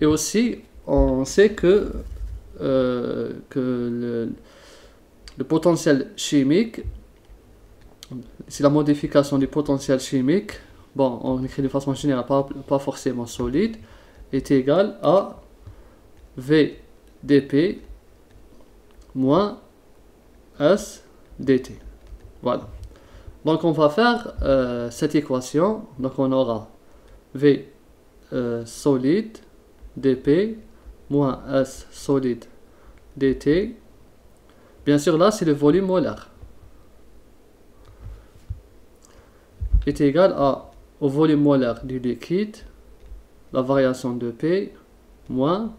Et aussi, on sait que le potentiel chimique, c'est la modification du potentiel chimique, bon, on écrit de façon générale, pas forcément solide, est égal à V dP moins S dt. Voilà. Donc on va faire cette équation. Donc on aura V solide dP moins S solide dt. Bien sûr, là, c'est le volume molaire. Est égal au volume molaire du liquide, la variation de P, moins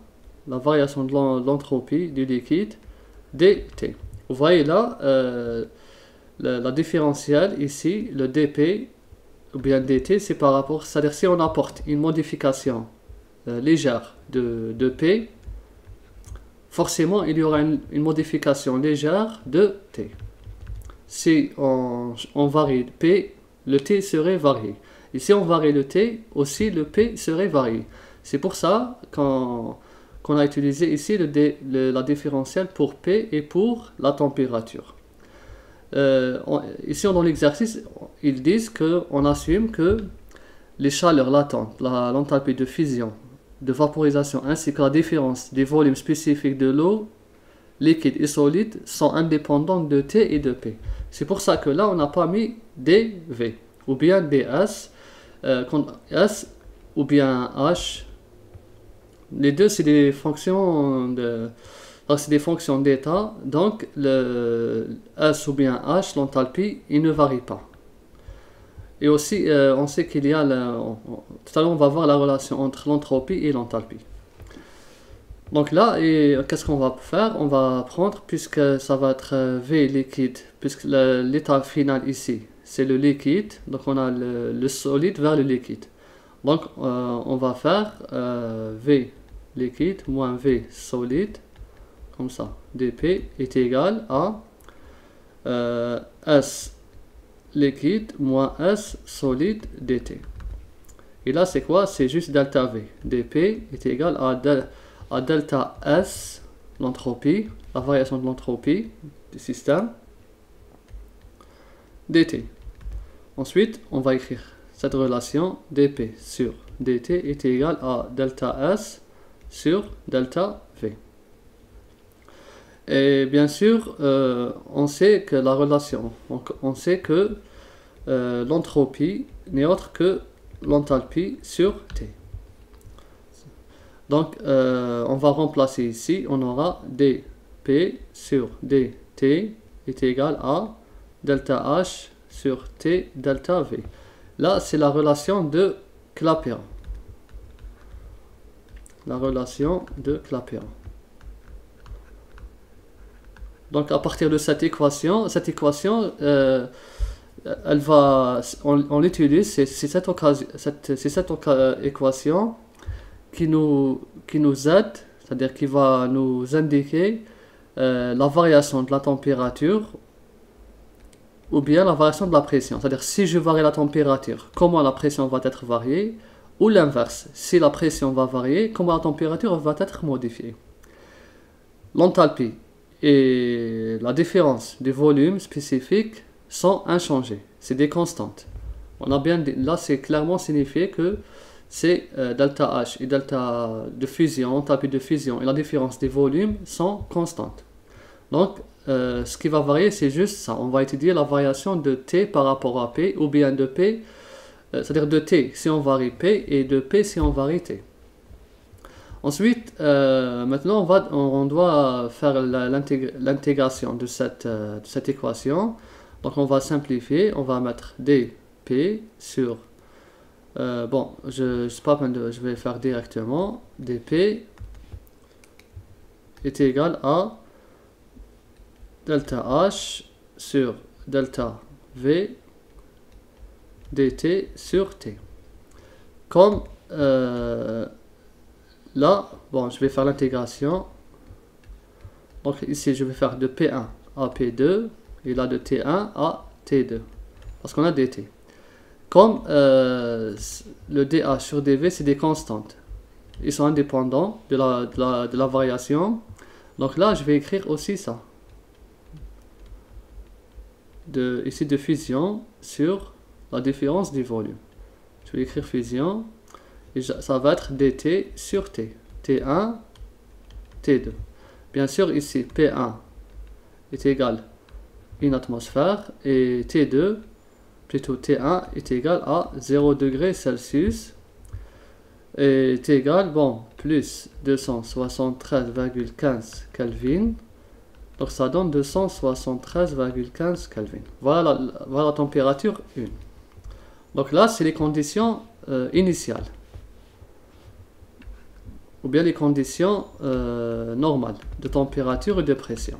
la variation de l'entropie du liquide, dt. Vous voyez là, la différentielle ici, le dP, ou bien dt, c'est par rapport, c'est-à-dire si on apporte une modification légère de P, forcément, il y aura une modification légère de T. Si on varie P, le T serait varié. Et si on varie le T, aussi le P serait varié. C'est pour ça qu'on a utilisé ici la différentielle pour P et pour la température. Ici, dans l'exercice, ils disent qu'on assume que les chaleurs latentes, l'enthalpie de fusion, de vaporisation ainsi que la différence des volumes spécifiques de l'eau, liquide et solide sont indépendantes de T et de P. C'est pour ça que là on n'a pas mis dV ou bien ds, S ou bien H. Les deux c'est des fonctions d'état, donc le S ou bien H, l'enthalpie, il ne varie pas. Et aussi, on sait qu'il y a, tout à l'heure on va voir la relation entre l'entropie et l'enthalpie. Donc là, qu'est-ce qu'on va faire? On va prendre, puisque ça va être V liquide, puisque l'état final ici, c'est le liquide, donc on a le solide vers le liquide. Donc on va faire V liquide moins V solide, comme ça, dP est égal à S liquide moins S solide dt. Et là, c'est quoi? C'est juste delta V. dP est égal à delta S, l'entropie, la variation de l'entropie du système, dt. Ensuite, on va écrire cette relation dP sur dt est égal à delta S sur delta V. Et bien sûr, on sait que la relation, on sait que l'entropie n'est autre que l'enthalpie sur T. Donc, on va remplacer ici, on aura dP sur dt est égal à delta H sur T delta V. Là, c'est la relation de Clapeyron. La relation de Clapeyron. Donc à partir de cette équation, elle va, on l'utilise, c'est cette équation qui nous aide, c'est-à-dire qui va nous indiquer la variation de la température ou bien la variation de la pression. C'est-à-dire si je varie la température, comment la pression va être variée, ou l'inverse, si la pression va varier, comment la température va être modifiée. L'enthalpie et la différence des volumes spécifiques sont inchangées, c'est des constantes. On a bien là, c'est clairement signifié que c'est delta H et delta de fusion, enthalpie de fusion et la différence des volumes sont constantes. Donc, ce qui va varier, c'est juste ça. On va étudier la variation de T par rapport à P, ou bien de P, c'est-à-dire de T si on varie P, et de P si on varie T. Ensuite, maintenant, on doit faire l'intégration de cette équation. Donc, on va simplifier. On va mettre dP sur... bon, je vais faire directement. dP est égal à delta H sur delta V dt sur T. Comme... là, bon, je vais faire l'intégration. Donc ici, je vais faire de P1 à P2 et là de T1 à T2 parce qu'on a dt. Comme le dA sur dV, c'est des constantes. ils sont indépendants de la variation. Donc là, je vais écrire aussi ça. Ici de fusion sur la différence du volume. Je vais écrire fusion. Et ça va être dt sur t. T1, T2. Bien sûr, ici, P1 est égal à une atmosphère. Et T2, plutôt T1, est égal à 0 degré Celsius. Et T égale, bon, plus 273,15 Kelvin. Donc ça donne 273,15 Kelvin. Voilà la température 1. Donc là, c'est les conditions initiales. Ou bien les conditions normales de température et de pression.